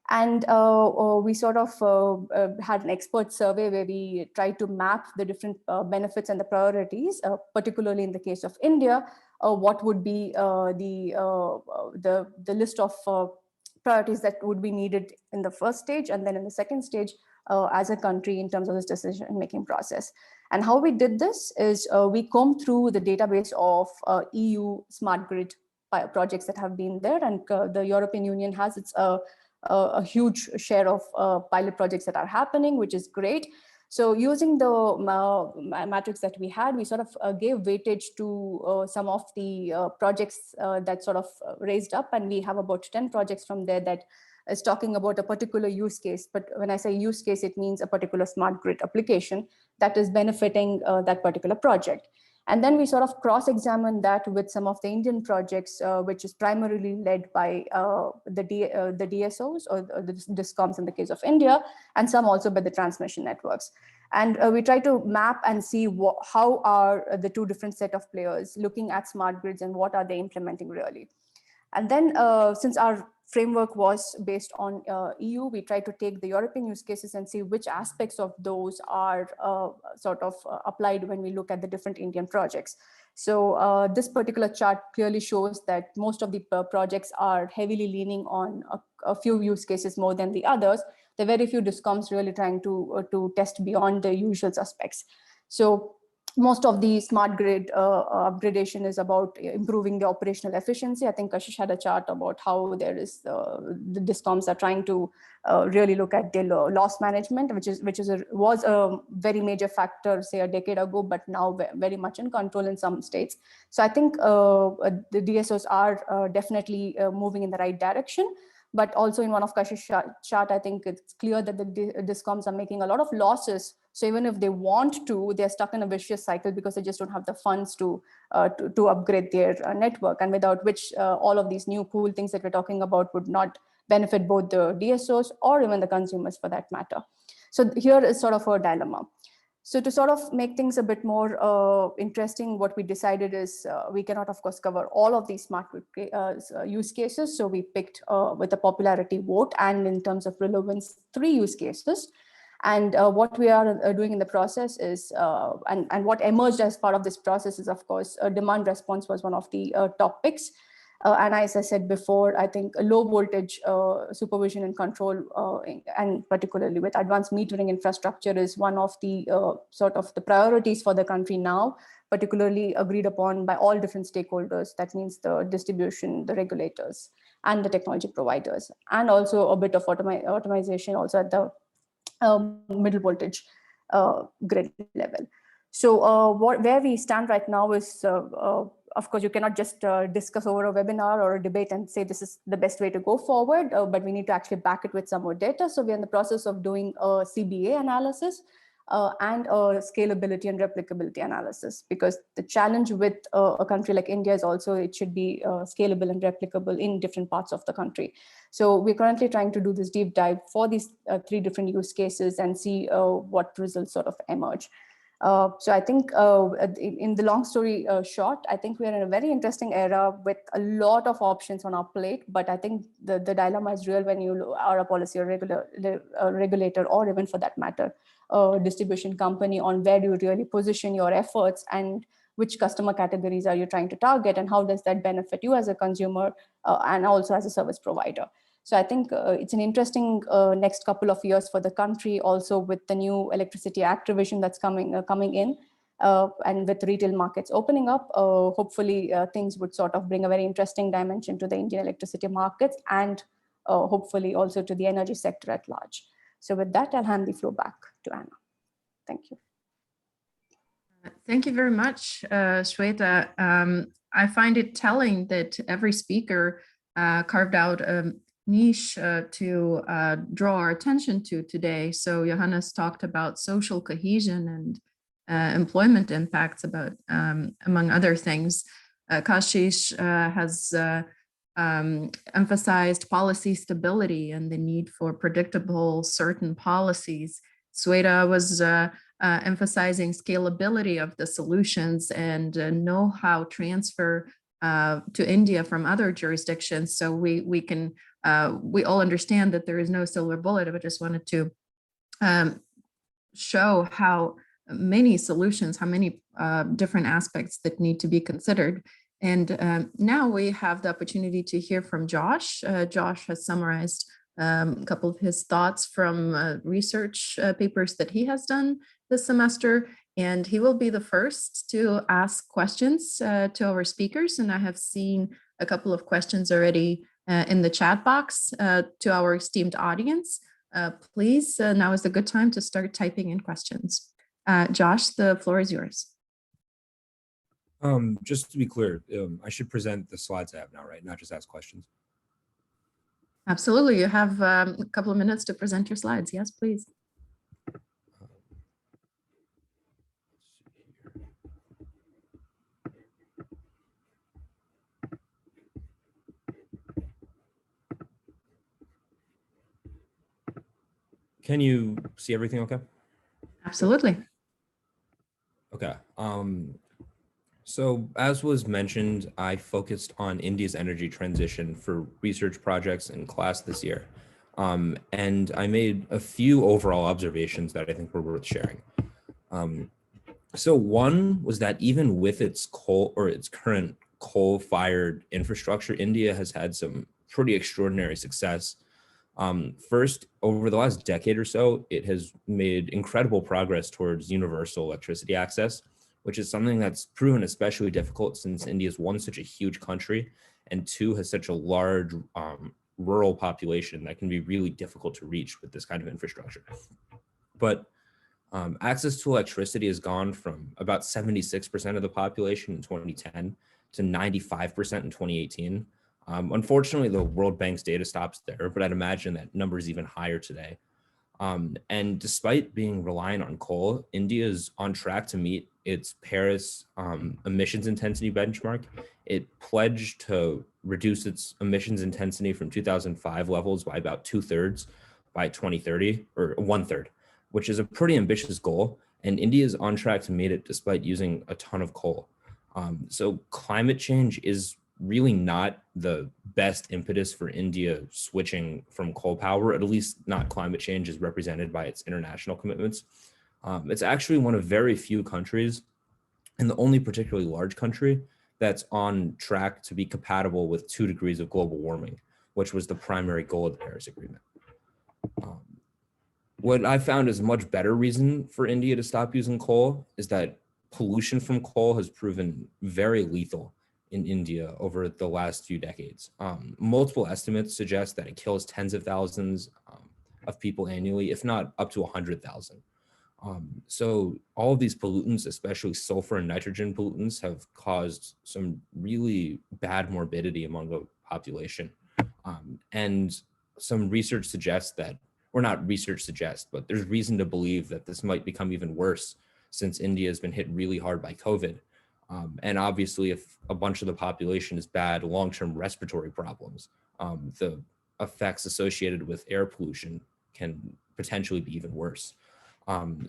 And we sort of had an expert survey where we tried to map the different benefits and the priorities, particularly in the case of India, what would be the list of priorities that would be needed in the first stage, and then in the second stage as a country in terms of this decision-making process. And how we did this is we combed through the database of EU smart grid projects that have been there, and the European Union has its a huge share of pilot projects that are happening, which is great. So using the matrix that we had, we sort of gave weightage to some of the projects that sort of raised up, and we have about 10 projects from there that is talking about a particular use case. But when I say use case, it means a particular smart grid application that is benefiting that particular project. And then we sort of cross-examine that with some of the Indian projects, which is primarily led by the DSOs or the DISCOMs in the case of India, and some also by the transmission networks. And we try to map and see how are the 2 different set of players looking at smart grids and what are they implementing really. And then since our framework was based on EU, we tried to take the European use cases and see which aspects of those are sort of applied when we look at the different Indian projects. So this particular chart clearly shows that most of the projects are heavily leaning on a few use cases more than the others. There are very few DISCOMs really trying to test beyond the usual suspects. So most of the smart grid upgradation is about improving the operational efficiency. I think Kashish had a chart about how there is the DISCOMs are trying to really look at their loss management, was a very major factor, say a decade ago, but now very much in control in some states. So I think the DSOs are definitely moving in the right direction. But also in one of Kashish's chart, I think it's clear that the DISCOMs are making a lot of losses So even if they want to, they're stuck in a vicious cycle because they just don't have the funds to upgrade their network, and without which all of these new cool things that we're talking about would not benefit both the DSOs or even the consumers for that matter. So here is sort of a dilemma. So to sort of make things a bit more interesting, what we decided is we cannot, of course, cover all of these smart grid use cases. So we picked with a popularity vote and in terms of relevance, 3 use cases. And what we are doing in the process is, and what emerged as part of this process is, of course, demand response was one of the top picks. And as I said before, I think low voltage supervision and control, and particularly with advanced metering infrastructure, is one of the sort of the priorities for the country now, particularly agreed upon by all different stakeholders. That means the distribution, the regulators, and the technology providers, and also a bit of automation also at the middle voltage grid level. So where we stand right now is, of course, you cannot just discuss over a webinar or a debate and say this is the best way to go forward, but we need to actually back it with some more data. So we're in the process of doing a CBA analysis and a scalability and replicability analysis, because the challenge with a country like India is also it should be scalable and replicable in different parts of the country. So we're currently trying to do this deep dive for these 3 different use cases and see what results sort of emerge. So I think in the long story short, I think we are in a very interesting era with a lot of options on our plate, but I think the dilemma is real when you are a policy or regulator, or even for that matter, a distribution company, on where do you really position your efforts and which customer categories are you trying to target, and how does that benefit you as a consumer and also as a service provider. So I think it's an interesting next couple of years for the country, also with the new Electricity Act revision that's coming in, and with retail markets opening up. Hopefully things would sort of bring a very interesting dimension to the Indian electricity markets, and hopefully also to the energy sector at large. So with that, I'll hand the floor back to Anna. Thank you. Thank you very much, Swetha. I find it telling that every speaker carved out a niche to draw our attention to today. So Johannes talked about social cohesion and employment impacts, about among other things. Kashish has emphasized policy stability and the need for predictable, certain policies. Swetha was emphasizing scalability of the solutions and know-how transfer to India from other jurisdictions. So we all understand that there is no silver bullet. I just wanted to show how many solutions, how many different aspects that need to be considered. And now we have the opportunity to hear from Josh. Josh has summarized a couple of his thoughts from research papers that he has done this semester, and he will be the first to ask questions to our speakers. And I have seen a couple of questions already in the chat box to our esteemed audience. Please, now is a good time to start typing in questions. Josh, the floor is yours. Just to be clear, I should present the slides I have now, right? Not just ask questions. Absolutely. You have a couple of minutes to present your slides. Yes, please. Can you see everything okay? Absolutely. Okay. So as was mentioned, I focused on India's energy transition for research projects in class this year. And I made a few overall observations that I think were worth sharing. So one was that even with its current coal-fired infrastructure, India has had some pretty extraordinary success. First, over the last decade or so, it has made incredible progress towards universal electricity access, which is something that's proven especially difficult since India is, one, such a huge country, and two, has such a large rural population that can be really difficult to reach with this kind of infrastructure. But access to electricity has gone from about 76% of the population in 2010 to 95% in 2018. Unfortunately, the World Bank's data stops there, but I'd imagine that number is even higher today. And despite being reliant on coal, India is on track to meet its Paris emissions intensity benchmark. It pledged to reduce its emissions intensity from 2005 levels by about 2/3 by 2030, or 1/3, which is a pretty ambitious goal. And India is on track to meet it despite using a ton of coal. So climate change is really not the best impetus for India switching from coal power, at least not climate change as represented by its international commitments. It's actually one of very few countries, and the only particularly large country, that's on track to be compatible with 2 degrees of global warming, which was the primary goal of the Paris Agreement. What I found is a much better reason for India to stop using coal is that pollution from coal has proven very lethal in India over the last few decades. Multiple estimates suggest that it kills tens of thousands of people annually, if not up to 100,000. So all of these pollutants, especially sulfur and nitrogen pollutants, have caused some really bad morbidity among the population. And some research suggests that, or not research suggests, but there's reason to believe that this might become even worse since India has been hit really hard by COVID. And obviously, if a bunch of the population is bad long-term respiratory problems, the effects associated with air pollution can potentially be even worse.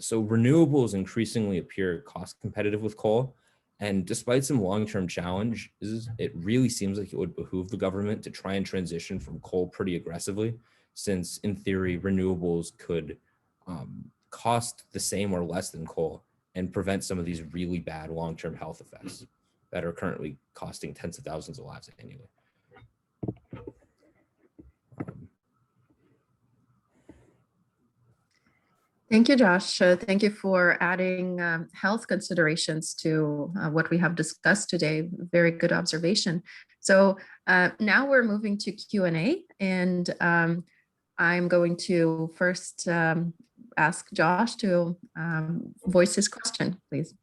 So renewables increasingly appear cost competitive with coal. And despite some long-term challenges, it really seems like it would behoove the government to try and transition from coal pretty aggressively, since in theory, renewables could cost the same or less than coal and prevent some of these really bad long-term health effects that are currently costing tens of thousands of lives annually. Thank you, Josh. Thank you for adding health considerations to what we have discussed today. Very good observation. So now we're moving to Q&A, and I'm going to first ask Josh to voice his question, please.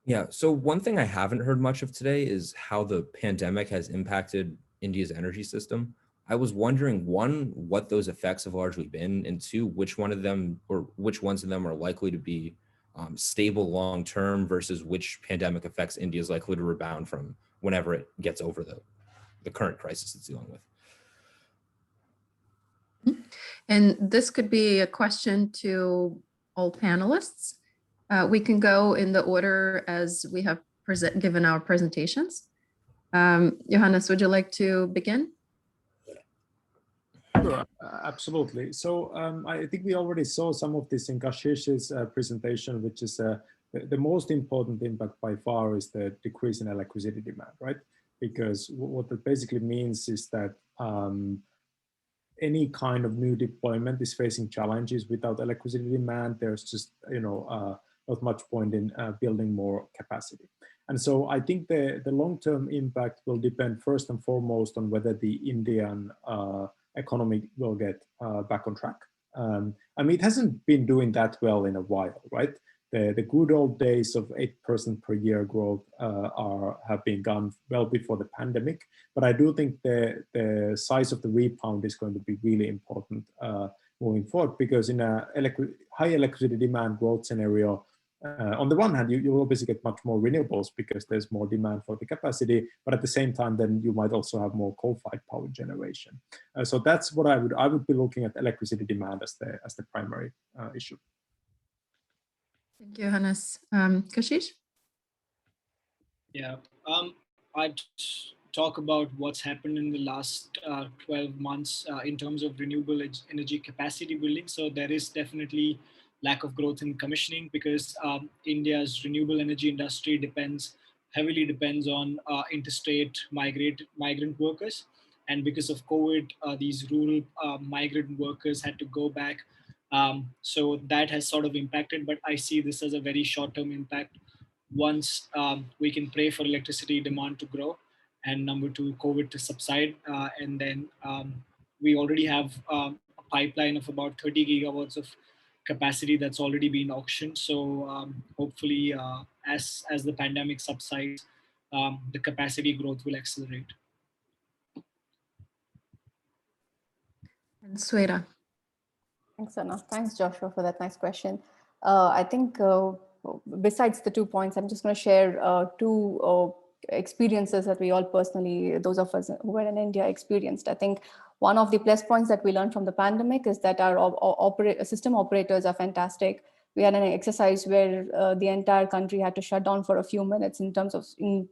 Yeah, so one thing I haven't heard much of today is how the pandemic has impacted India's energy system. I was wondering, one, what those effects have largely been, and two, which ones of them are likely to be stable long-term versus which pandemic effects India is likely to rebound from whenever it gets over the current crisis it's dealing with. And this could be a question to all panelists. We can go in the order as we have given our presentations. Johannes, would you like to begin? Sure, absolutely. So I think we already saw some of this in Kashish's presentation, which is the most important impact by far is the decrease in electricity demand, right? Because what that basically means is that any kind of new deployment is facing challenges. Without electricity demand, there's just not much point in building more capacity. And so I think the long-term impact will depend first and foremost on whether the Indian economy will get back on track. I mean, it hasn't been doing that well in a while, right? The good old days of 8% per year growth have been gone well before the pandemic. But I do think the size of the rebound is going to be really important moving forward, because in a high electricity demand growth scenario, on the one hand, you will obviously get much more renewables because there's more demand for the capacity, but at the same time, then you might also have more coal-fired power generation. So that's what I would be looking at electricity demand as the primary issue. Thank you, Johannes. Kashish? Yeah, I'd talk about what's happened in the last 12 months in terms of renewable energy capacity building. So there is definitely lack of growth in commissioning because India's renewable energy industry heavily depends on interstate migrant workers. And because of COVID, these rural migrant workers had to go back. So that has sort of impacted, but I see this as a very short-term impact. Once we can pray for electricity demand to grow, and number two, COVID to subside. And then we already have a pipeline of about 30 gigawatts of capacity that's already been auctioned. So hopefully as the pandemic subsides, the capacity growth will accelerate. And Swetha. Thanks, Anna. Thanks, Joshua, for that nice question. I think besides the 2 points, I'm just going to share two experiences that we all personally, those of us who were in India, experienced. I think one of the plus points that we learned from the pandemic is that our system operators are fantastic. We had an exercise where the entire country had to shut down for a few minutes in terms of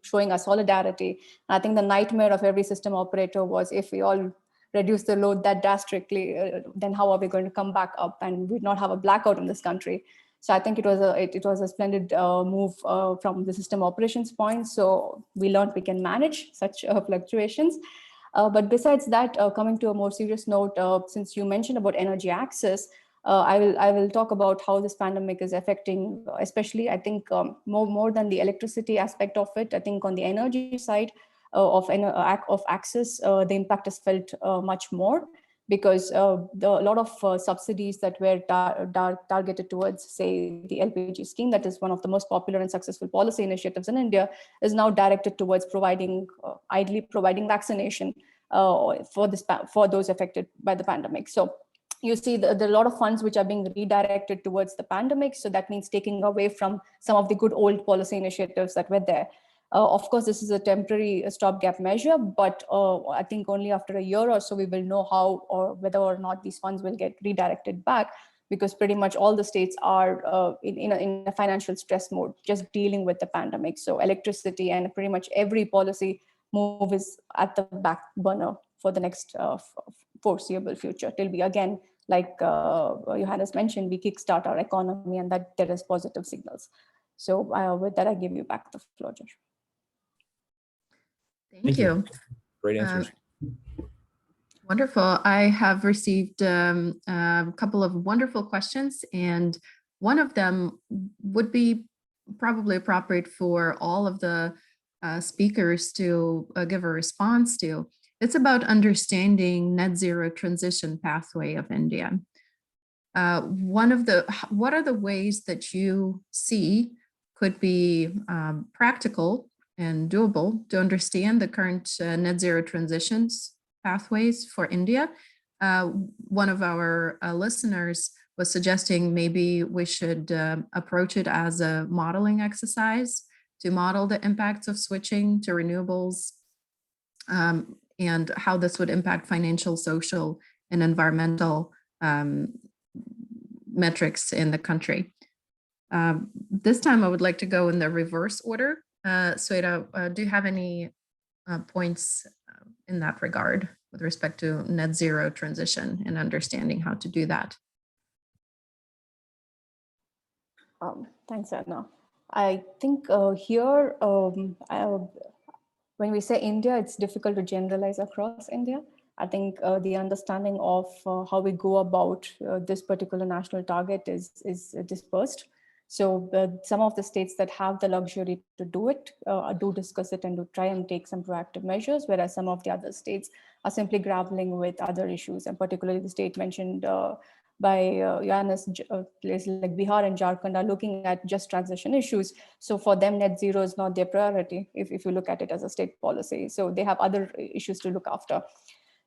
showing our solidarity. And I think the nightmare of every system operator was, if we all reduce the load that drastically, then how are we going to come back up and we'd not have a blackout in this country? So I think it was a splendid move from the system operations point. So we learned we can manage such fluctuations. But besides that, coming to a more serious note, since you mentioned about energy access, I will talk about how this pandemic is affecting, especially I think more than the electricity aspect of it. I think on the energy side of access, the impact is felt much more, because a lot of subsidies that were targeted towards, say, the LPG scheme, that is one of the most popular and successful policy initiatives in India, is now directed towards ideally providing vaccination for those affected by the pandemic. So you see there are a lot of funds which are being redirected towards the pandemic. So that means taking away from some of the good old policy initiatives that were there. Of course, this is a temporary stopgap measure, but I think only after a year or so we will know how or whether or not these funds will get redirected back, because pretty much all the states are in a financial stress mode, just dealing with the pandemic. So electricity and pretty much every policy move is at the back burner for the next foreseeable future, till we again, like Johannes mentioned, we kickstart our economy and that there is positive signals. So with that, I give you back the floor, Josh. Thank you. Great answers. Wonderful. I have received a couple of wonderful questions, and one of them would be probably appropriate for all of the speakers to give a response to. It's about understanding net zero transition pathway of India. What are the ways that you see could be practical and doable to understand the current net zero transitions pathways for India? One of our listeners was suggesting maybe we should approach it as a modeling exercise to model the impacts of switching to renewables and how this would impact financial, social, and environmental metrics in the country. This time I would like to go in the reverse order. Swetha, do you have any points in that regard with respect to net zero transition and understanding how to do that? Thanks, Anna. I think here, when we say India, it's difficult to generalize across India. I think the understanding of how we go about this particular national target is dispersed. So some of the states that have the luxury to do it do discuss it and do try and take some proactive measures, whereas some of the other states are simply grappling with other issues, and particularly the state mentioned by Johannes, places like Bihar and Jharkhand are looking at just transition issues. So for them, net zero is not their priority if you look at it as a state policy. So they have other issues to look after.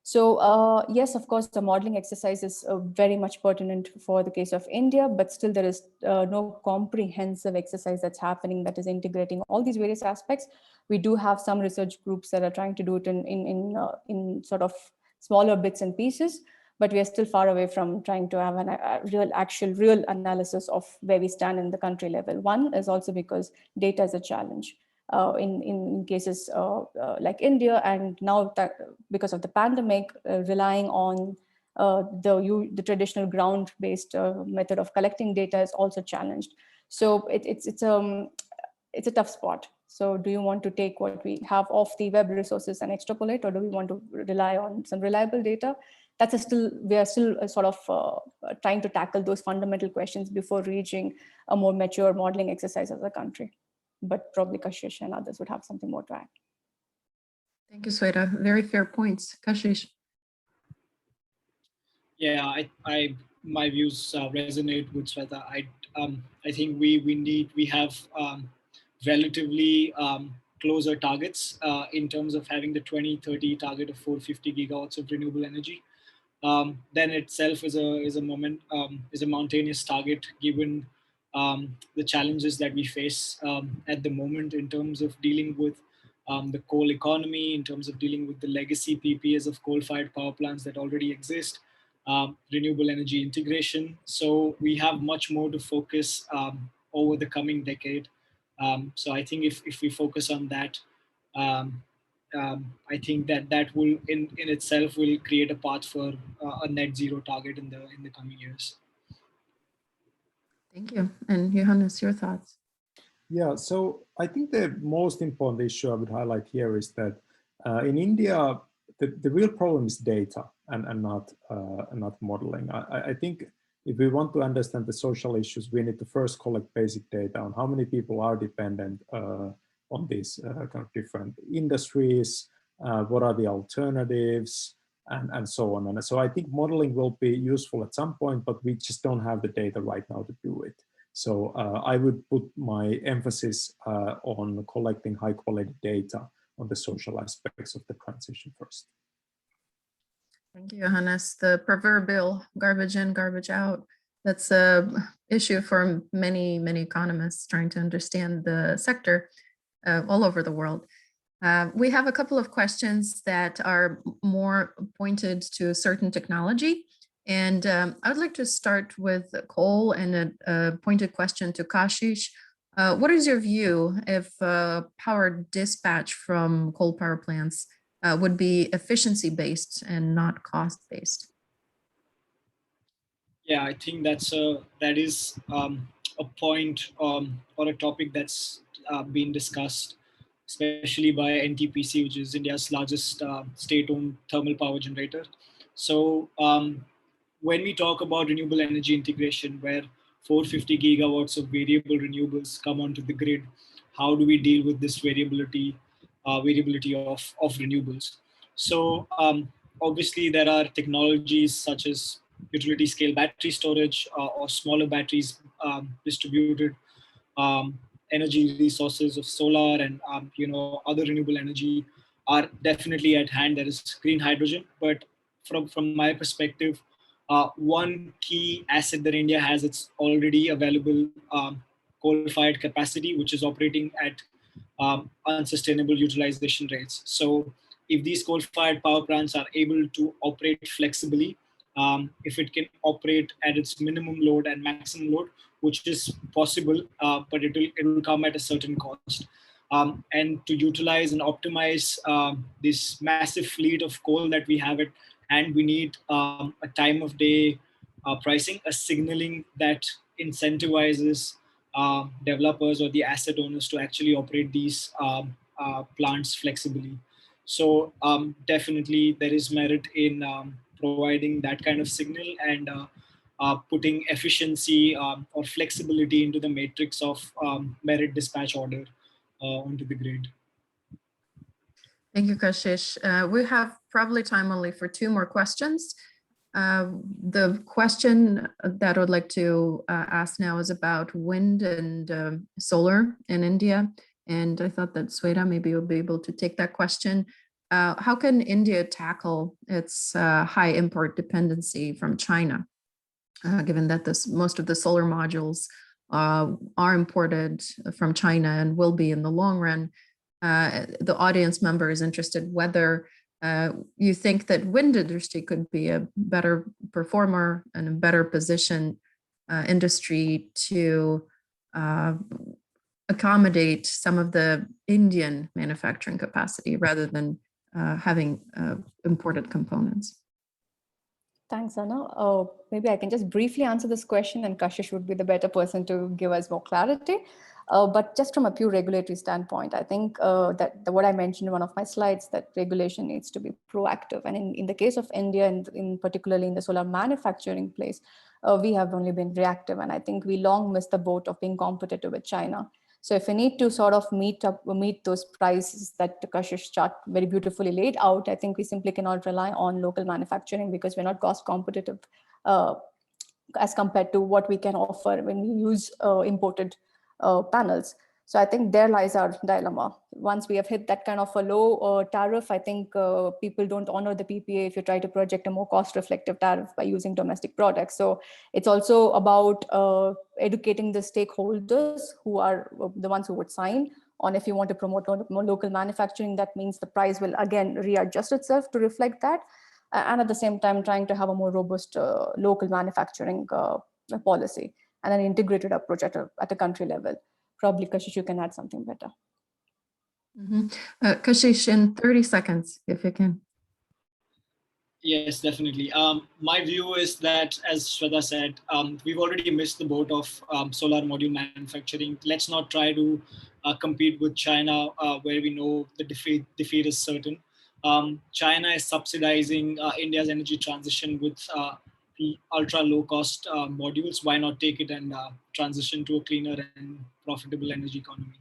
So yes, of course, the modeling exercise is very much pertinent for the case of India, but still there is no comprehensive exercise that's happening that is integrating all these various aspects. We do have some research groups that are trying to do it in sort of smaller bits and pieces, but we are still far away from trying to have a real analysis of where we stand in the country level. One is also because data is a challenge. In cases like India, and now that because of the pandemic, relying on the traditional ground-based method of collecting data is also challenged. So it's a tough spot. So do you want to take what we have off the web resources and extrapolate, or do we want to rely on some reliable data? We are still sort of trying to tackle those fundamental questions before reaching a more mature modeling exercise as a country. But probably Kashish and others would have something more to add. Thank you, Swetha. Very fair points. Kashish. Yeah, my views resonate with Swetha. I think we have relatively closer targets in terms of having the 2030 target of 450 gigawatts of renewable energy. then itself is a mountainous target given the challenges that we face at the moment in terms of dealing with the coal economy, in terms of dealing with the legacy PPAs of coal-fired power plants that already exist, renewable energy integration. So we have much more to focus over the coming decade. So I think if we focus on that, um, I think that will in itself will create a path for a net zero target in the coming years. Thank you. And Johannes, your thoughts? Yeah, so I think the most important issue I would highlight here is that in India, the real problem is data and not modeling. I think if we want to understand the social issues, we need to first collect basic data on how many people are dependent on these kind of different industries, what are the alternatives, and so on. And so I think modeling will be useful at some point, but we just don't have the data right now to do it. So I would put my emphasis on collecting high quality data on the social aspects of the transition first. Thank you, Johannes. The proverbial garbage in, garbage out. That's a issue for many, many economists trying to understand the sector all over the world. We have a couple of questions that are more pointed to a certain technology. And I would like to start with coal and a pointed question to Kashish. What is your view if power dispatch from coal power plants would be efficiency-based and not cost-based? Yeah, I think that is a point or a topic that's been discussed, especially by NTPC, which is India's largest state-owned thermal power generator. So when we talk about renewable energy integration, where 450 gigawatts of variable renewables come onto the grid, how do we deal with this variability of renewables? So obviously there are technologies such as utility scale battery storage or smaller batteries, distributed energy resources of solar and other renewable energy are definitely at hand. There is green hydrogen, but from my perspective, one key asset that India has, it's already available coal-fired capacity, which is operating at unsustainable utilization rates. So if these coal-fired power plants are able to operate flexibly, if it can operate at its minimum load and maximum load, which is possible, but it will come at a certain cost. And to utilize and optimize this massive fleet of coal that we have and we need a time of day pricing, a signaling that incentivizes developers or the asset owners to actually operate these plants flexibly. So definitely there is merit in providing that kind of signal and putting efficiency or flexibility into the matrix of merit dispatch order onto the grid. Thank you, Kashish. We have probably time only for two more questions. The question that I would like to ask now is about wind and solar in India. And I thought that Swetha maybe would be able to take that question. How can India tackle its high import dependency from China, given that most of the solar modules are imported from China and will be in the long run? The audience member is interested whether you think that wind industry could be a better performer and a better position industry to accommodate some of the Indian manufacturing capacity rather than having imported components. Thanks, Anna. Maybe I can just briefly answer this question, and Kashish would be the better person to give us more clarity. But just from a pure regulatory standpoint, I think what I mentioned in one of my slides, that regulation needs to be proactive. And in the case of India, and particularly in the solar manufacturing place, we have only been reactive. And I think we long missed the boat of being competitive with China. So if we need to sort of meet those prices that the Kashish chart very beautifully laid out, I think we simply cannot rely on local manufacturing because we're not cost competitive as compared to what we can offer when we use imported panels. So I think there lies our dilemma. Once we have hit that kind of a low tariff, I think people don't honor the PPA if you try to project a more cost-reflective tariff by using domestic products. So it's also about educating the stakeholders who are the ones who would sign on. If you want to promote more local manufacturing, that means the price will again readjust itself to reflect that. And at the same time, trying to have a more robust local manufacturing policy and an integrated approach at a country level. Probably, Kashish, you can add something better. Kashish, in 30 seconds, if you can. Yes, definitely. My view is that, as Swetha said, we've already missed the boat of solar module manufacturing. Let's not try to compete with China, where we know the defeat is certain. China is subsidizing India's energy transition with ultra low cost modules. Why not take it and transition to a cleaner and profitable energy economy?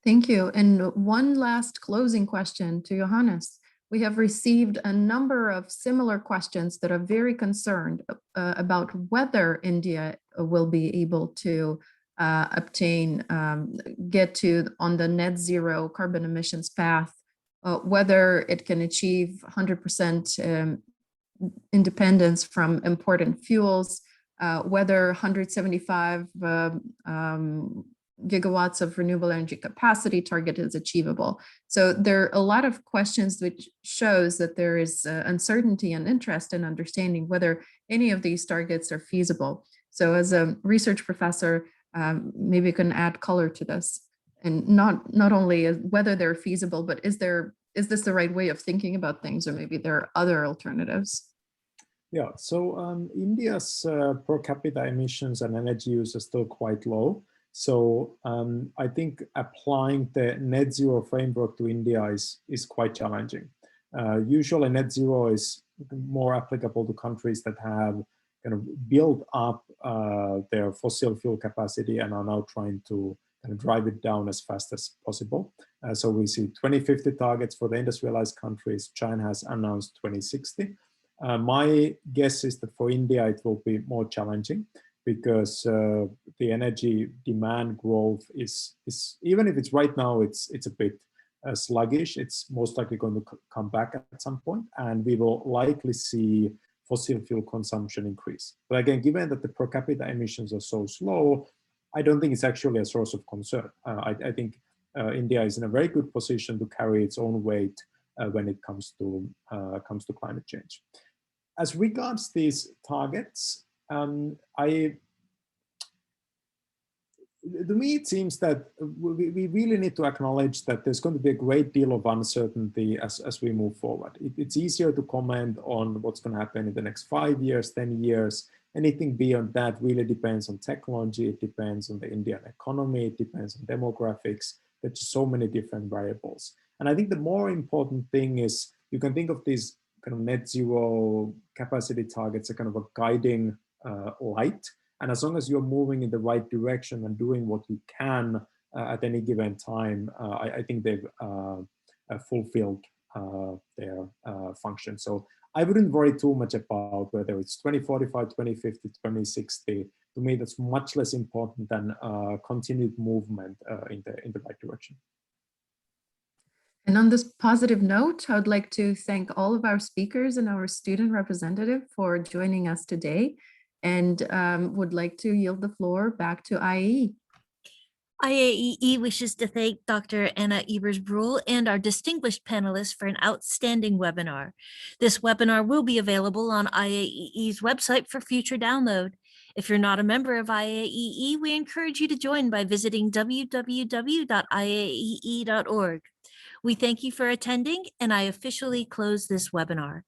Thank you. And one last closing question to Johannes. We have received a number of similar questions that are very concerned about whether India will be able to get to on the net zero carbon emissions path, whether it can achieve 100% independence from important fuels, whether 175 gigawatts of renewable energy capacity target is achievable. So there are a lot of questions which shows that there is uncertainty and interest in understanding whether any of these targets are feasible. So as a research professor, maybe you can add color to this, and not only whether they're feasible, but is this the right way of thinking about things, or maybe there are other alternatives? Yeah, so India's per capita emissions and energy use are still quite low. So I think applying the net zero framework to India is quite challenging. Usually net zero is more applicable to countries that have kind of built up their fossil fuel capacity and are now trying to kind of drive it down as fast as possible. So we see 2050 targets for the industrialized countries. China has announced 2060. My guess is that for India, it will be more challenging, because the energy demand growth is even if it's right now, it's a bit sluggish. It's most likely going to come back at some point, and we will likely see fossil fuel consumption increase. But again, given that the per capita emissions are so slow, I don't think it's actually a source of concern. I think India is in a very good position to carry its own weight when it comes to climate change. As regards these targets, to me, it seems that we really need to acknowledge that there's going to be a great deal of uncertainty as we move forward. It's easier to comment on what's going to happen in the next 5 years, 10 years. Anything beyond that really depends on technology. It depends on the Indian economy. It depends on demographics. There's so many different variables. And I think the more important thing is you can think of these kind of net zero capacity targets as kind of a guiding light. And as long as you're moving in the right direction and doing what you can at any given time, I think they've fulfilled their function. So I wouldn't worry too much about whether it's 2045, 2050, 2060. To me, that's much less important than continued movement in the right direction. And on this positive note, I would like to thank all of our speakers and our student representative for joining us today, and would like to yield the floor back to IAE. IAEE wishes to thank Dr. Anna Ebers Broughel and our distinguished panelists for an outstanding webinar. This webinar will be available on IAEE's website for future download. If you're not a member of IAEE, we encourage you to join by visiting www.iaee.org. We thank you for attending, and I officially close this webinar.